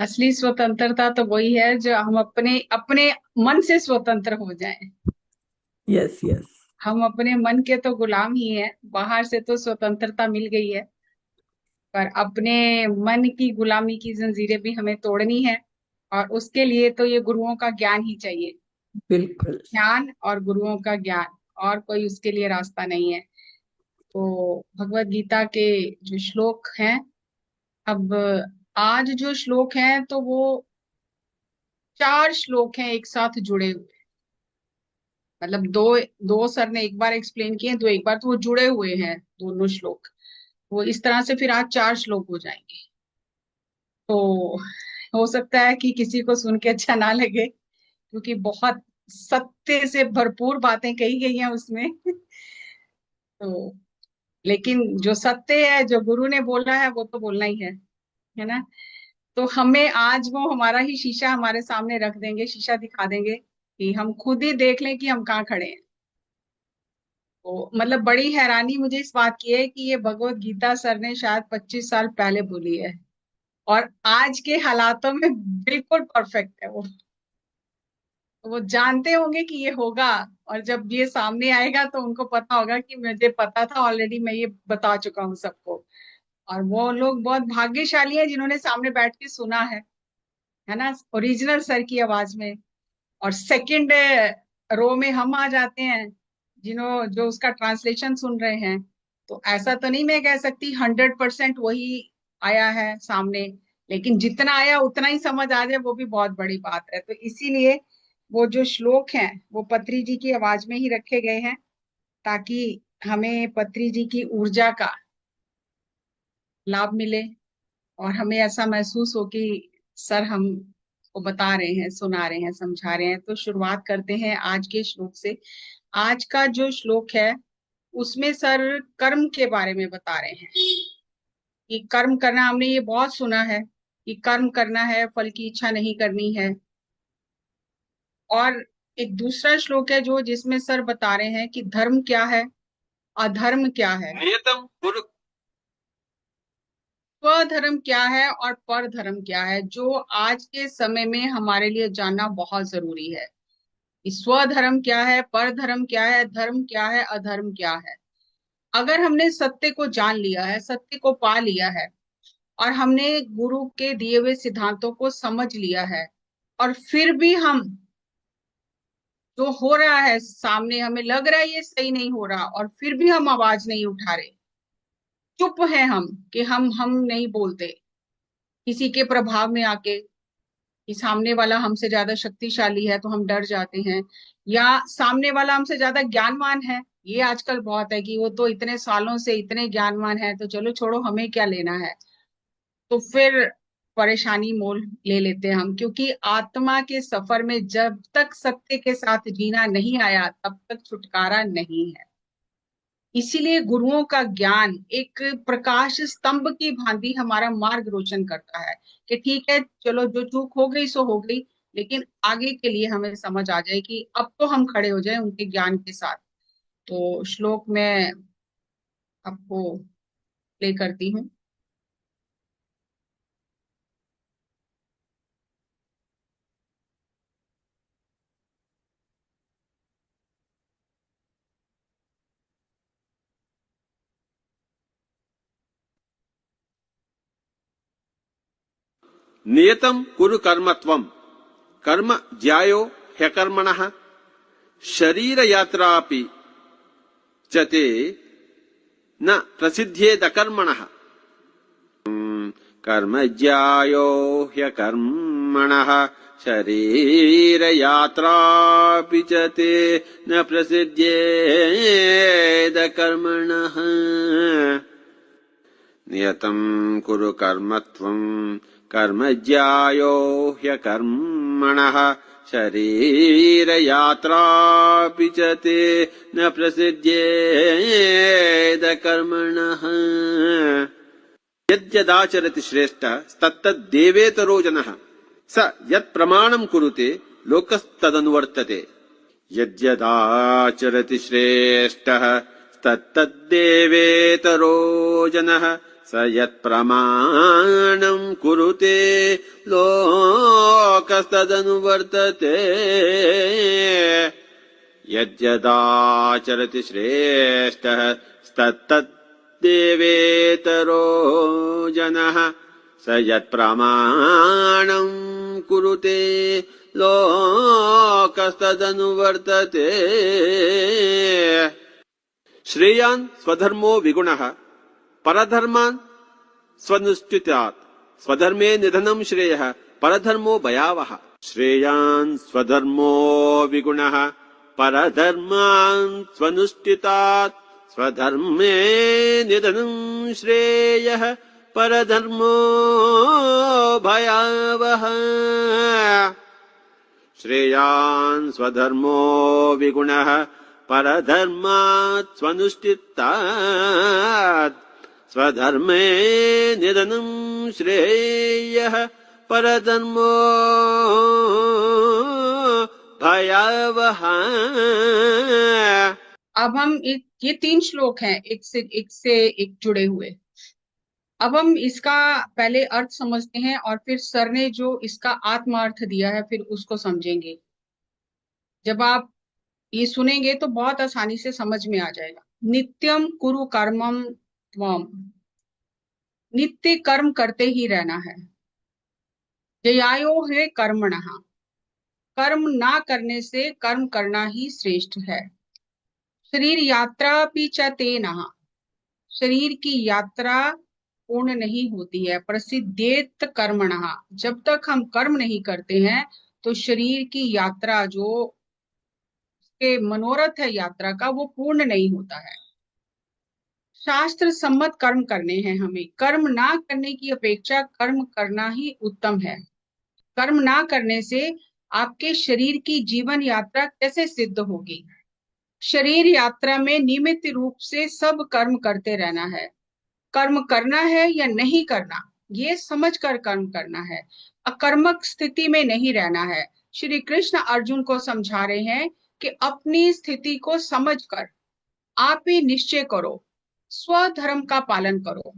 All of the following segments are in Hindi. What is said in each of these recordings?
असली स्वतंत्रता तो वही है जो हम अपने अपने मन से स्वतंत्र हो जाएं। Yes yes. हम अपने मन के तो गुलाम ही हैं, बाहर से तो स्वतंत्रता मिल गई है, पर अपने मन की गुलामी की जंजीरें भी हमें तोड़नी है। और उसके लिए तो ये गुरुओं का ज्ञान ही चाहिए। बिल्कुल। ज्ञान और गुरुओं का ज्ञान, और कोई उसके लिए रास्ता नहीं है। तो भगवत गीता के जो श्लोक हैं, अब आज जो श्लोक हैं तो वो 4 श्लोक हैं एक साथ जुड़े हुए। मतलब दो दो सर ने एक बार एक्सप्लेन किए, दो एक बार, तो वो जुड़े हुए हैं दोनों श्लोक। वो इस तरह से फिर आज 4 श्लोक हो जाएंगे। तो हो सकता है कि किसी को सुन के अच्छा ना लगे, क्योंकि बहुत सत्य से भरपूर बातें कही गई हैं उसमें। तो लेकिन जो सत्य है, जो गुरु ने बोला है, वो तो बोलना ही है ना। तो हमें आज वो हमारा ही शीशा हमारे सामने रख देंगे, शीशा दिखा देंगे कि हम खुद ही देख लें कि हम कहाँ खड़े हैं। तो मतलब बड़ी हैरानी मुझे इस बात की है कि ये भगवत गीता सर ने शायद 25 साल पहले बोली है, और आज के हालातों में बिल्कुल परफेक्ट है वो। तो वो जानते होंगे कि ये होगा, और जब ये सामने आएगा तो उनको पता होगा कि मुझे पता था ऑलरेडी, मैं ये बता चुका हूँ सबको। और वो लोग बहुत भाग्यशाली हैं जिन्होंने सामने बैठ के सुना है ना, ओरिजिनल सर की आवाज में। और सेकंड रो में हम आ जाते हैं, जिन्हों जो उसका ट्रांसलेशन सुन रहे हैं। तो ऐसा तो नहीं मैं कह सकती 100% वही आया है सामने, लेकिन जितना आया उतना ही समझ आ जाए वो भी बहुत बड़ी बात है। तो इसीलिए वो जो श्लोक हैं वो पत्री जी की आवाज में ही रखे गए हैं, ताकि हमें पत्री जी की ऊर्जा का लाभ मिले, और हमें ऐसा महसूस हो कि सर हम को बता रहे हैं, सुना रहे हैं, समझा रहे हैं। तो शुरुआत करते हैं आज के श्लोक से। आज का जो श्लोक है उसमें सर कर्म के बारे में बता रहे हैं कि कर्म करना, हमने ये बहुत सुना है कि कर्म करना है, फल की इच्छा नहीं करनी है। और एक दूसरा श्लोक है जो जिसमें सर बता रहे हैं कि धर्म क्या है, अधर्म क्या है, नियतम कुरु, स्वधर्म क्या है और पर धर्म क्या है, जो आज के समय में हमारे लिए जानना बहुत जरूरी है। कि स्वधर्म क्या है, पर धर्म क्या है, धर्म क्या है, अधर्म क्या है। अगर हमने सत्य को जान लिया है, सत्य को पा लिया है, और हमने गुरु के दिए हुए सिद्धांतों को समझ लिया है, और फिर भी हम जो हो रहा है सामने हमें लग रहा है ये सही नहीं हो रहा, और फिर भी हम आवाज नहीं उठा रहे, चुप है हम, कि हम नहीं बोलते किसी के प्रभाव में आके, कि सामने वाला हमसे ज्यादा शक्तिशाली है तो हम डर जाते हैं, या सामने वाला हमसे ज्यादा ज्ञानवान है। ये आजकल बहुत है कि वो तो इतने सालों से इतने ज्ञानवान है तो चलो छोड़ो, हमें क्या लेना है। तो फिर परेशानी मोल ले लेते हैं हम, क्योंकि आत्मा के सफर में जब तक सत्य के साथ जीना नहीं आया तब तक छुटकारा नहीं है। इसीलिए गुरुओं का ज्ञान एक प्रकाश स्तंभ की भांति हमारा मार्ग रोशन करता है, कि ठीक है चलो जो चूक हो गई सो हो गई, लेकिन आगे के लिए हमें समझ आ जाए कि अब तो हम खड़े हो जाए उनके ज्ञान के साथ। तो श्लोक में आपको प्ले करती हूँ। नियतं कुरु कर्मत्वं कर्म ज्यायो ह्यकर्मणः शरीर यात्रापि च ते न प्रसिद्ध्येद कर्मणः कर्म ज्यायो ह्यकर्मणः शरीर यात्रापि च ते न प्रसिद्ध्येद कर्मणः नियतं कुरु कर्मत्वं कर्म ज्यायो ह्यकर्मणः शरीर यात्रापि च ते न प्रसिद्ध्येद कर्मणः यद्यदाचरति श्रेष्ठः तत्तद्देवेतरो जनः स यत्प्रमाणं कुरुते लोकस्तदनुवर्तते यद्यदाचरति श्रेष्ठः तत्तद्देवेतरो जनः स यत्प्रमाणं कुरुते लोकस्तदनुवर्तते यद्यदाचरति श्रेष्ठः तत्तद्देवेतरो जनः स यत्प्रमाणं कुरुते लोकस्तदनुवर्तते श्रेयान् स्वधर्मो विगुणः परधर्मान् स्वनुष्ठितात् स्वधर्मे निधनं श्रेयः परधर्मो भयावः श्रेयान् स्वधर्मो विगुणः परधर्मान् स्वनुष्ठितात् स्वधर्मे निधनं श्रेयः परधर्मो भयावः श्रेयान् स्वधर्मो विगुणः परधर्मात् स्वनुष्ठितात् स्वधर्मे निधनं श्रेयः परधर्मो भयावह। अब हम ये 3 श्लोक हैं एक से एक जुड़े हुए। अब हम इसका पहले अर्थ समझते हैं और फिर सर ने जो इसका आत्मार्थ दिया है फिर उसको समझेंगे। जब आप ये सुनेंगे तो बहुत आसानी से समझ में आ जाएगा। नित्यम कुरु कर्मम त्वम, नित्य कर्म करते ही रहना है। जयायो है कर्मणः, कर्म ना करने से कर्म करना ही श्रेष्ठ है। शरीर यात्रा भी च तेनः, शरीर की यात्रा पूर्ण नहीं होती है। प्रसिद्धेत कर्मणः, जब तक हम कर्म नहीं करते हैं तो शरीर की यात्रा जो के मनोरथ है यात्रा का वो पूर्ण नहीं होता है। शास्त्र सम्मत कर्म करने हैं हमें, कर्म ना करने की अपेक्षा कर्म करना ही उत्तम है। कर्म ना करने से आपके शरीर की जीवन यात्रा कैसे सिद्ध होगी? शरीर यात्रा में नियमित रूप से सब कर्म करते रहना है। कर्म करना है या नहीं करना ये समझकर कर्म करना है, अकर्मक स्थिति में नहीं रहना है। श्री कृष्ण अर्जुन को समझा रहे हैं कि अपनी स्थिति को समझकर आप ही निश्चय करो, स्वधर्म का पालन करो।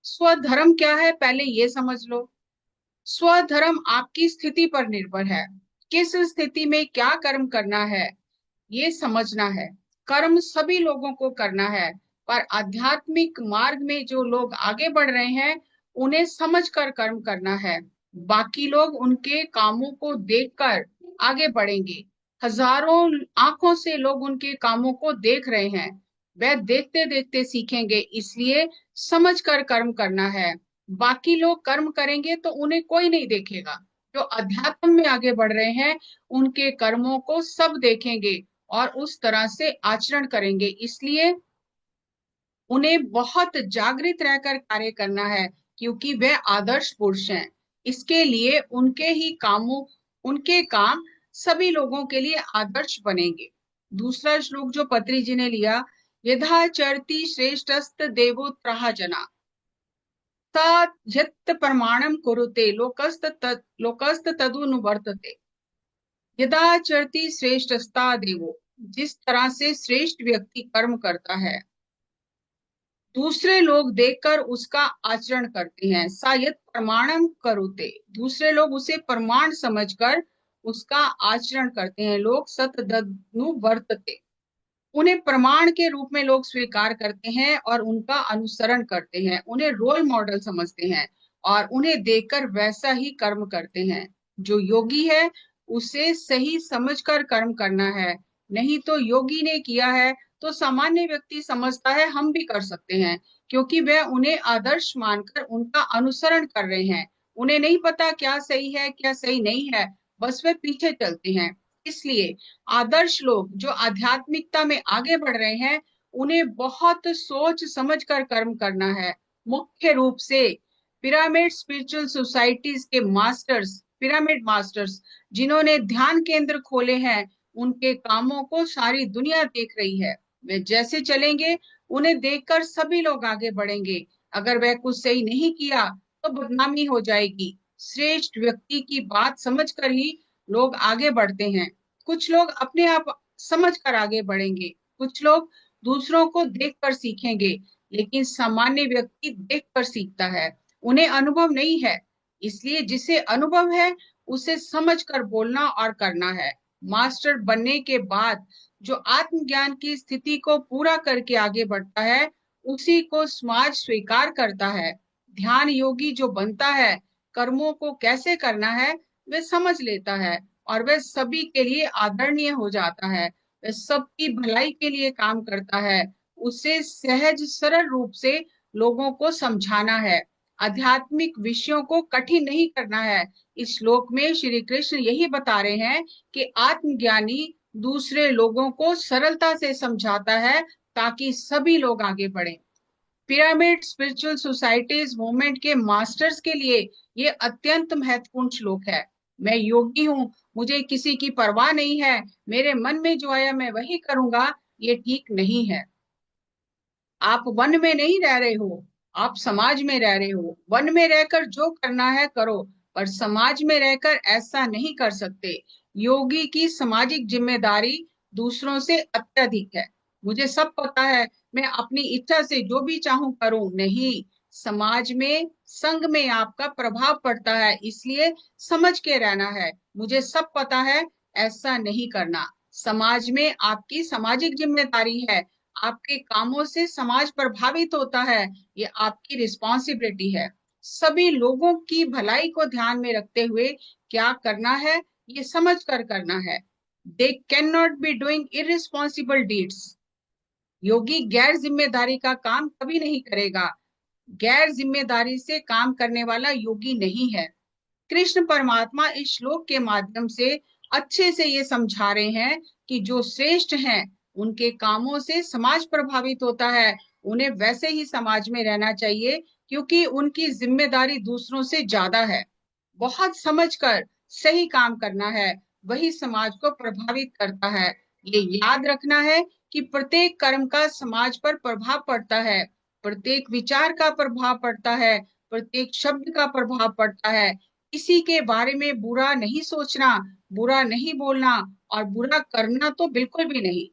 स्वधर्म क्या है पहले ये समझ लो। स्वधर्म आपकी स्थिति पर निर्भर है, किस स्थिति में क्या कर्म करना है ये समझना है। कर्म सभी लोगों को करना है, पर आध्यात्मिक मार्ग में जो लोग आगे बढ़ रहे हैं उन्हें समझकर कर्म करना है। बाकी लोग उनके कामों को देखकर आगे बढ़ेंगे। हजारों आंखों से लोग उनके कामों को देख रहे हैं, वह देखते देखते सीखेंगे, इसलिए समझकर कर्म करना है। बाकी लोग कर्म करेंगे तो उन्हें कोई नहीं देखेगा। जो अध्यात्म में आगे बढ़ रहे हैं उनके कर्मों को सब देखेंगे और उस तरह से आचरण करेंगे, इसलिए उन्हें बहुत जागृत रहकर कार्य करना है क्योंकि वे आदर्श पुरुष हैं। इसके लिए उनके काम सभी लोगों के लिए आदर्श बनेंगे। दूसरा श्लोक जो पत्री जी ने लिया, यथा चरति श्रेष्ठस्त देवोत्रः जना स यत् प्रमाणम कुरुते लोकस्त तदनुवर्तते। यदा चरति श्रेष्ठस्ता देवो, जिस तरह से श्रेष्ठ व्यक्ति कर्म करता है दूसरे लोग देखकर उसका आचरण करते हैं। सा यत् प्रमाणम करुते, दूसरे लोग उसे प्रमाण समझकर उसका आचरण करते हैं। लोग सतदनु वर्तते, उन्हें प्रमाण के रूप में लोग स्वीकार करते हैं और उनका अनुसरण करते हैं, उन्हें रोल मॉडल समझते हैं और उन्हें देखकर वैसा ही कर्म करते हैं। जो योगी है उसे सही समझकर कर्म करना है, नहीं तो योगी ने किया है तो सामान्य व्यक्ति समझता है हम भी कर सकते हैं, क्योंकि वह उन्हें आदर्श मानकर उनका अनुसरण कर रहे हैं। उन्हें नहीं पता क्या सही है क्या सही नहीं है, बस वे पीछे चलते हैं। इसलिए आदर्श लोग जो आध्यात्मिकता में आगे बढ़ रहे हैं उन्हें बहुत सोच समझकर कर्म करना है। मुख्य रूप से पिरामिड स्पिरिचुअल सोसाइटीज के मास्टर्स, पिरामिड मास्टर्स जिन्होंने ध्यान केंद्र खोले हैं, उनके कामों को सारी दुनिया देख रही है। वे जैसे चलेंगे उन्हें देखकर सभी लोग आगे बढ़ेंगे। अगर वह कुछ सही नहीं किया तो बदनामी हो जाएगी। श्रेष्ठ व्यक्ति की बात समझकर ही लोग आगे बढ़ते हैं। कुछ लोग अपने आप समझकर आगे बढ़ेंगे, कुछ लोग दूसरों को देखकर सीखेंगे। लेकिन सामान्य व्यक्ति देखकर सीखता है, उन्हें अनुभव नहीं है। इसलिए जिसे अनुभव है उसे समझकर बोलना और करना है। मास्टर बनने के बाद जो आत्मज्ञान की स्थिति को पूरा करके आगे बढ़ता है, उसी को समाज स्वीकार करता है। ध्यान योगी जो बनता है, कर्मों को कैसे करना है वे समझ लेता है और वह सभी के लिए आदरणीय हो जाता है। वह सबकी भलाई के लिए काम करता है। उसे सहज सरल रूप से लोगों को समझाना है। आध्यात्मिक विषयों को कठिन नहीं करना है। इस श्लोक में श्री कृष्ण यही बता रहे हैं कि आत्मज्ञानी दूसरे लोगों को सरलता से समझाता है ताकि सभी लोग आगे बढ़ें। पिरामिड स्पिरिचुअल सोसाइटीज मूवमेंट के मास्टर्स के लिए ये अत्यंत महत्वपूर्ण श्लोक है। मैं योगी हूँ, मुझे किसी की परवाह नहीं है, मेरे मन में जो आया मैं वही करूंगा, ये ठीक नहीं है। आप वन में नहीं रह रहे हो, आप समाज में रह रहे हो। वन में रहकर जो करना है करो, पर समाज में रहकर ऐसा नहीं कर सकते। योगी की सामाजिक जिम्मेदारी दूसरों से अत्यधिक है। मुझे सब पता है, मैं अपनी इच्छा से जो भी चाहूं करूं, नहीं। समाज में, संघ में आपका प्रभाव पड़ता है, इसलिए समझ के रहना है। मुझे सब पता है, ऐसा नहीं करना। समाज में आपकी सामाजिक जिम्मेदारी है, आपके कामों से समाज प्रभावित होता है, ये आपकी रिस्पॉन्सिबिलिटी है। सभी लोगों की भलाई को ध्यान में रखते हुए क्या करना है, ये समझ कर करना है। They can not be doing irresponsible deeds. योगी गैर जिम्मेदारी का काम कभी नहीं करेगा। गैर जिम्मेदारी से काम करने वाला योगी नहीं है। कृष्ण परमात्मा इस श्लोक के माध्यम से अच्छे से ये समझा रहे हैं कि जो श्रेष्ठ हैं, उनके कामों से समाज प्रभावित होता है। उन्हें वैसे ही समाज में रहना चाहिए, क्योंकि उनकी जिम्मेदारी दूसरों से ज्यादा है। बहुत समझकर सही काम करना है, वही समाज को प्रभावित करता है। ये याद रखना है कि प्रत्येक कर्म का समाज पर प्रभाव पड़ता है, प्रत्येक विचार का प्रभाव पड़ता है, प्रत्येक शब्द का प्रभाव पड़ता है। किसी के बारे में बुरा नहीं सोचना, बुरा नहीं बोलना और बुरा करना तो बिल्कुल भी नहीं।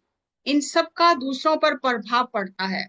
इन सब का दूसरों पर प्रभाव पड़ता है।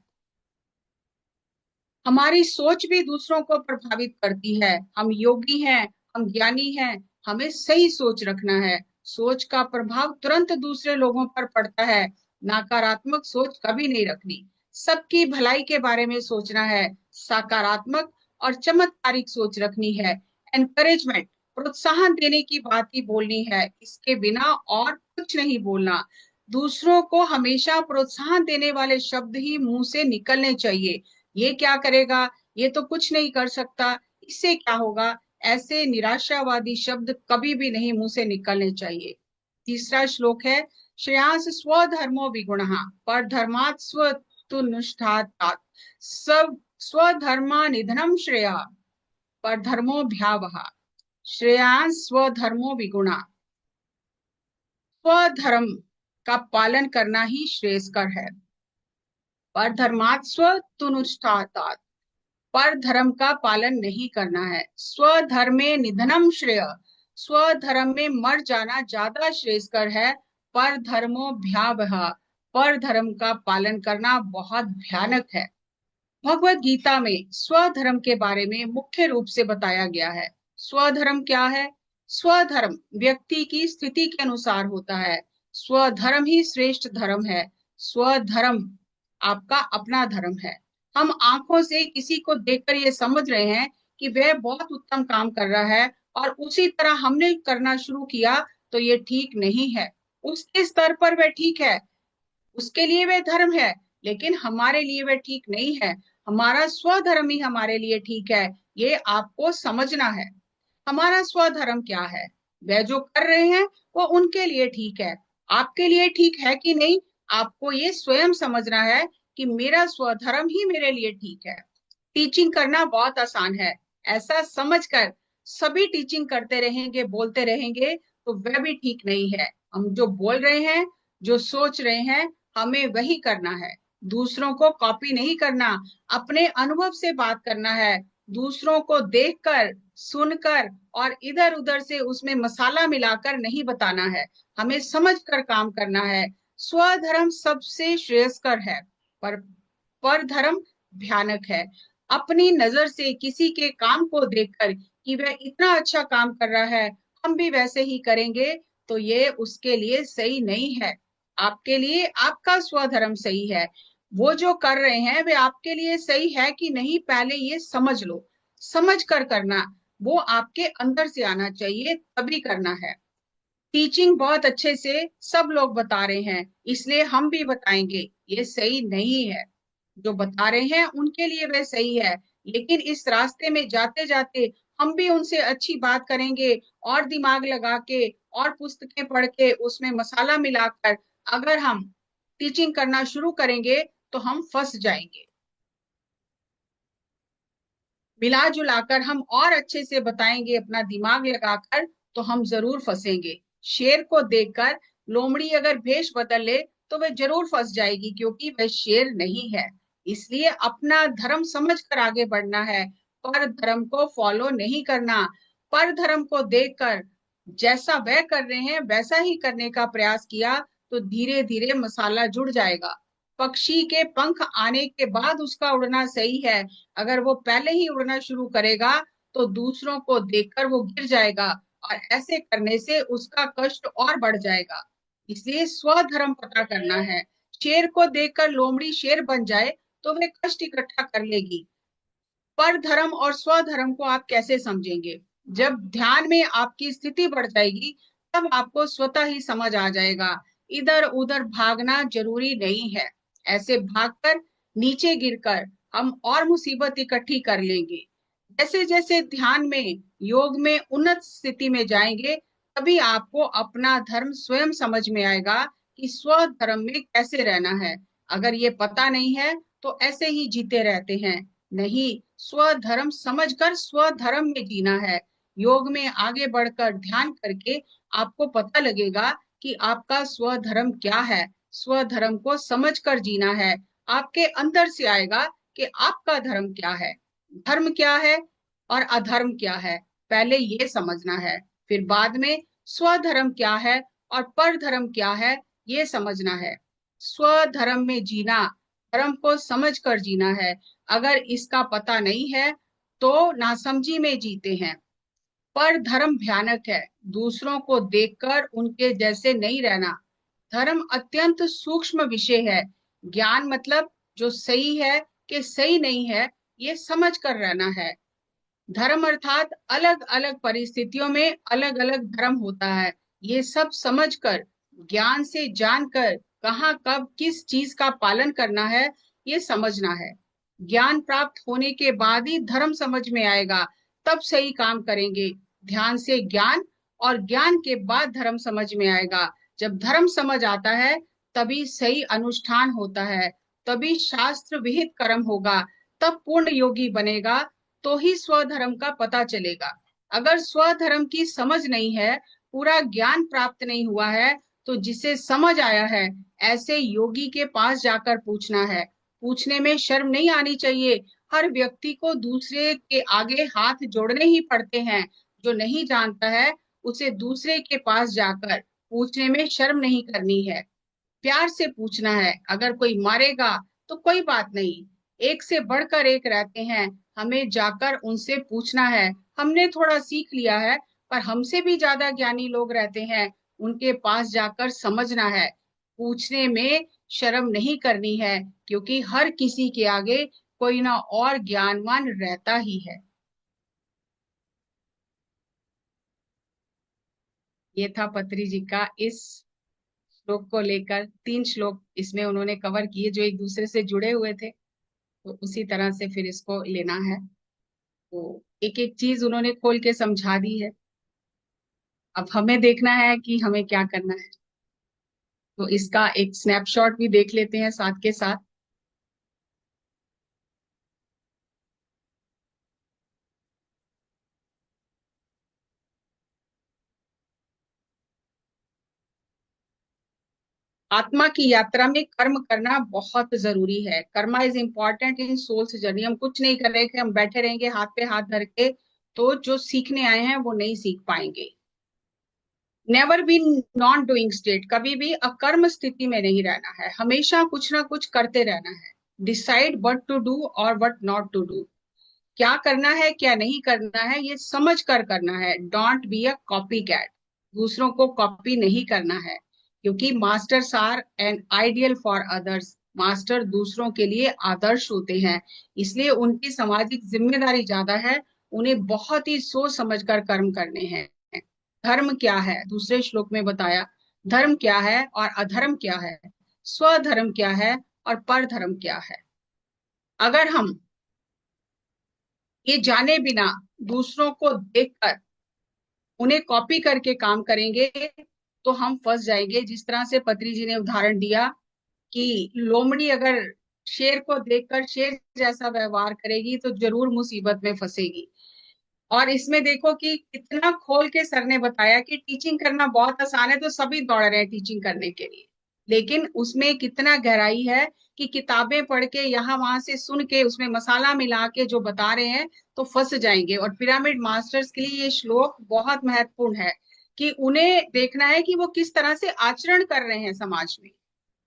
हमारी सोच भी दूसरों को प्रभावित करती है। हम योगी हैं, हम ज्ञानी हैं, हमें सही सोच रखना है। सोच का प्रभाव तुरंत दूसरे लोगों पर पड़ता है। नकारात्मक सोच कभी नहीं रखनी। सबकी भलाई के बारे में सोचना है। सकारात्मक और चमत्कारिक सोच रखनी है। एनकरेजमेंट, प्रोत्साहन देने की बात ही बोलनी है, इसके बिना और कुछ नहीं बोलना। दूसरों को हमेशा प्रोत्साहन देने वाले शब्द ही मुंह से निकलने चाहिए। ये क्या करेगा, ये तो कुछ नहीं कर सकता, इससे क्या होगा, ऐसे निराशावादी शब्द कभी भी नहीं मुंह से निकलने चाहिए। तीसरा श्लोक है, श्रेयांस स्वधर्मो विगुणः पर धर्मात् स्वतुनिष्ठात् सब स्वधर्मा निधनम श्रेया पर धर्मो भयावह। श्रेयांस स्वधर्मो विगुणः, स्वधर्म का पालन करना ही श्रेयस्कर है। पर धर्मात् स्वतुनिष्ठात्, पर धर्म का पालन नहीं करना है। स्वधर्मे निधनम श्रेय, स्वधर्म में मर जाना ज्यादा श्रेयस्कर है। पर धर्मो भयावह, पर धर्म का पालन करना बहुत भयानक है। भगवत गीता में स्वधर्म के बारे में मुख्य रूप से बताया गया है। स्वधर्म क्या है? स्वधर्म व्यक्ति की स्थिति के अनुसार होता है। स्वधर्म ही श्रेष्ठ धर्म है। स्वधर्म आपका अपना धर्म है। हम आंखों से किसी को देखकर ये समझ रहे हैं कि वह बहुत उत्तम काम कर रहा है और उसी तरह हमने करना शुरू किया, तो ये ठीक नहीं है। उसके स्तर पर वह ठीक है, उसके लिए वह धर्म है, लेकिन हमारे लिए वह ठीक नहीं है। हमारा स्वधर्म ही हमारे लिए ठीक है, ये आपको समझना है। हमारा स्वधर्म क्या है? वह जो कर रहे हैं वो उनके लिए ठीक है। आपके लिए ठीक है कि नहीं, आपको ये स्वयं समझना है कि मेरा स्वधर्म ही मेरे लिए ठीक है। टीचिंग करना बहुत आसान है, ऐसा समझकर सभी टीचिंग करते रहेंगे, बोलते रहेंगे, तो वह भी ठीक नहीं है। हम जो बोल रहे हैं, जो सोच रहे हैं, हमें वही करना है। दूसरों को कॉपी नहीं करना, अपने अनुभव से बात करना है। दूसरों को देखकर, सुनकर और इधर उधर से उसमें मसाला मिलाकर नहीं बताना है। हमें समझकर काम करना है। स्वधर्म सबसे श्रेयस्कर है, पर धर्म भयानक है। अपनी नजर से किसी के काम को देखकर कि वह इतना अच्छा काम कर रहा है, हम भी वैसे ही करेंगे, तो ये उसके लिए सही नहीं है। आपके लिए आपका स्वधर्म सही है। वो जो कर रहे हैं वे आपके लिए सही है कि नहीं, पहले ये समझ लो। समझ कर करना, वो आपके अंदर से आना चाहिए, तभी करना है। टीचिंग बहुत अच्छे से सब लोग बता रहे हैं, इसलिए हम भी बताएंगे ये सही नहीं है। जो बता रहे हैं उनके लिए वह सही है, लेकिन इस रास्ते में जाते जाते हम भी उनसे अच्छी बात करेंगे और दिमाग लगा के और पुस्तकें पढ़ के उसमें मसाला मिलाकर अगर हम टीचिंग करना शुरू करेंगे तो हम फंस जाएंगे। मिला जुलाकर हम और अच्छे से बताएंगे अपना दिमाग लगाकर, तो हम जरूर फंसेंगे। शेर को देखकर लोमड़ी अगर भेष बदल ले तो वह जरूर फंस जाएगी, क्योंकि वह शेर नहीं है। इसलिए अपना धर्म समझकर आगे बढ़ना है, पर धर्म को फॉलो नहीं करना। पर धर्म को देखकर जैसा वह कर रहे हैं वैसा ही करने का प्रयास किया तो धीरे धीरे मसाला जुड़ जाएगा। पक्षी के पंख आने के बाद उसका उड़ना सही है, अगर वो पहले ही उड़ना शुरू करेगा तो दूसरों को देखकर वो गिर जाएगा, और ऐसे करने से उसका कष्ट और बढ़ जाएगा। इसलिए स्वधर्म पता करना है। शेर को देखकर लोमड़ी शेर बन जाए तो वह कष्ट इकट्ठा कर लेगी। पर धर्म और स्वधर्म को आप कैसे समझेंगे? जब ध्यान में आपकी स्थिति बढ़ जाएगी तब आपको स्वतः ही समझ आ जाएगा। इधर उधर भागना जरूरी नहीं है। ऐसे भागकर नीचे गिरकर हम और मुसीबत इकट्ठी कर लेंगे। जैसे जैसे ध्यान में योग में उन्नत स्थिति में जाएंगे, तभी आपको अपना धर्म स्वयं समझ में आएगा कि स्वधर्म में कैसे रहना है। अगर ये पता नहीं है तो ऐसे ही जीते रहते हैं। नहीं, स्वधर्म समझकर स्वधर्म में जीना है। योग में आगे बढ़कर ध्यान करके आपको पता लगेगा कि आपका स्वधर्म क्या है। स्वधर्म को समझकर जीना है। आपके अंदर से आएगा कि आपका धर्म क्या है, धर्म क्या है और अधर्म क्या है। पहले ये समझना है, फिर बाद में स्वधर्म क्या है और परधर्म क्या है ये समझना है। स्वधर्म में जीना, धर्म को समझकर जीना है। अगर इसका पता नहीं है तो नासमझी में जीते हैं। पर धर्म भयानक है, दूसरों को देखकर उनके जैसे नहीं रहना। धर्म अत्यंत सूक्ष्म विषय है। ज्ञान मतलब जो सही है कि सही नहीं है ये समझ कर रहना है। धर्म अर्थात अलग अलग परिस्थितियों में अलग अलग धर्म होता है, ये सब समझकर ज्ञान से जानकर कहाँ कब किस चीज का पालन करना है ये समझना है। ज्ञान प्राप्त होने के बाद ही धर्म समझ में आएगा, तब सही काम करेंगे। ध्यान से ज्ञान और ज्ञान के बाद धर्म समझ में आएगा। जब धर्म समझ आता है तभी सही अनुष्ठान होता है, तभी शास्त्र विहित कर्म होगा, तब पूर्ण योगी बनेगा, तो ही स्वधर्म का पता चलेगा। अगर स्वधर्म की समझ नहीं है, पूरा ज्ञान प्राप्त नहीं हुआ है, तो जिसे समझ आया है ऐसे योगी के पास जाकर पूछना है। पूछने में शर्म नहीं आनी चाहिए। हर व्यक्ति को दूसरे के आगे हाथ जोड़ने ही पड़ते हैं। जो नहीं जानता है उसे दूसरे के पास जाकर पूछने में शर्म नहीं करनी है। प्यार से पूछना है। अगर कोई मारेगा तो कोई बात नहीं, एक से बढ़कर एक रहते हैं, हमें जाकर उनसे पूछना है। हमने थोड़ा सीख लिया है पर हमसे भी ज्यादा ज्ञानी लोग रहते हैं, उनके पास जाकर समझना है। पूछने में शर्म नहीं करनी है, क्योंकि हर किसी के आगे कोई ना और ज्ञानवान रहता ही है। ये था पत्री जी का इस श्लोक को लेकर। 3 श्लोक इसमें उन्होंने कवर किए जो एक दूसरे से जुड़े हुए थे, तो उसी तरह से फिर इसको लेना है। तो एक एक चीज उन्होंने खोल के समझा दी है। अब हमें देखना है कि हमें क्या करना है। तो इसका एक स्नैपशॉट भी देख लेते हैं साथ के साथ। आत्मा की यात्रा में कर्म करना बहुत जरूरी है। Karma is important in soul's journey. हम कुछ नहीं कर रहे कि हम बैठे रहेंगे हाथ पे हाथ धर के, तो जो सीखने आए हैं वो नहीं सीख पाएंगे। Never be non doing state, कभी भी अकर्म स्थिति में नहीं रहना है, हमेशा कुछ ना कुछ करते रहना है। डिसाइड व्हाट टू डू और व्हाट नॉट टू डू। क्या करना है क्या नहीं करना है ये समझ कर करना है। Don't be a copy cat, दूसरों को कॉपी नहीं करना है, क्योंकि masters are an ideal for others. Master दूसरों के लिए आदर्श होते हैं, इसलिए उनकी सामाजिक जिम्मेदारी ज्यादा है। उन्हें बहुत ही सोच समझ कर कर्म करने हैं। धर्म क्या है, दूसरे श्लोक में बताया। धर्म क्या है और अधर्म क्या है, स्वधर्म क्या है और परधर्म क्या है। अगर हम ये जाने बिना दूसरों को देखकर उन्हें कॉपी करके काम करेंगे तो हम फंस जाएंगे। जिस तरह से पत्री जी ने उदाहरण दिया कि लोमड़ी अगर शेर को देखकर शेर जैसा व्यवहार करेगी तो जरूर मुसीबत में फंसेगी। और इसमें देखो कि कितना खोल के सर ने बताया कि टीचिंग करना बहुत आसान है, तो सभी दौड़ रहे हैं टीचिंग करने के लिए, लेकिन उसमें कितना गहराई है कि किताबें पढ़ के यहाँ वहां से सुन के उसमें मसाला मिला के जो बता रहे हैं तो फंस जाएंगे। और पिरामिड मास्टर्स के लिए ये श्लोक बहुत महत्वपूर्ण है कि उन्हें देखना है कि वो किस तरह से आचरण कर रहे हैं समाज में।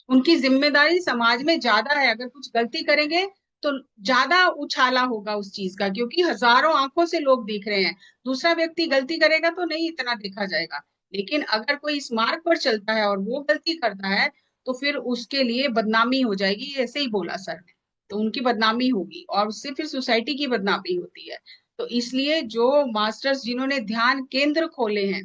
उनकी जिम्मेदारी समाज में ज्यादा है। अगर कुछ गलती करेंगे तो ज्यादा उछाला होगा उस चीज का, क्योंकि हजारों आंखों से लोग देख रहे हैं। दूसरा व्यक्ति गलती करेगा तो नहीं इतना देखा जाएगा, लेकिन अगर कोई इस मार्ग पर चलता है और वो गलती करता है तो फिर उसके लिए बदनामी हो जाएगी। ऐसे ही बोला सर ने, तो उनकी बदनामी होगी और उससे फिर सोसाइटी की बदनामी होती है। तो इसलिए जो मास्टर्स जिन्होंने ध्यान केंद्र खोले हैं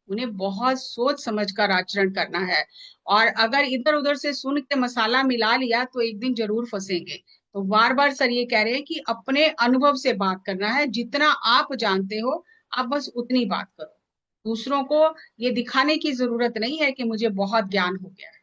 उन्हें बहुत सोच समझ कर आचरण करना है। और अगर इधर उधर से सुन के मसाला मिला लिया तो एक दिन जरूर फंसेंगे। तो बार बार सर ये कह रहे हैं कि अपने अनुभव से बात करना है। जितना आप जानते हो आप बस उतनी बात करो। दूसरों को ये दिखाने की जरूरत नहीं है कि मुझे बहुत ज्ञान हो गया है।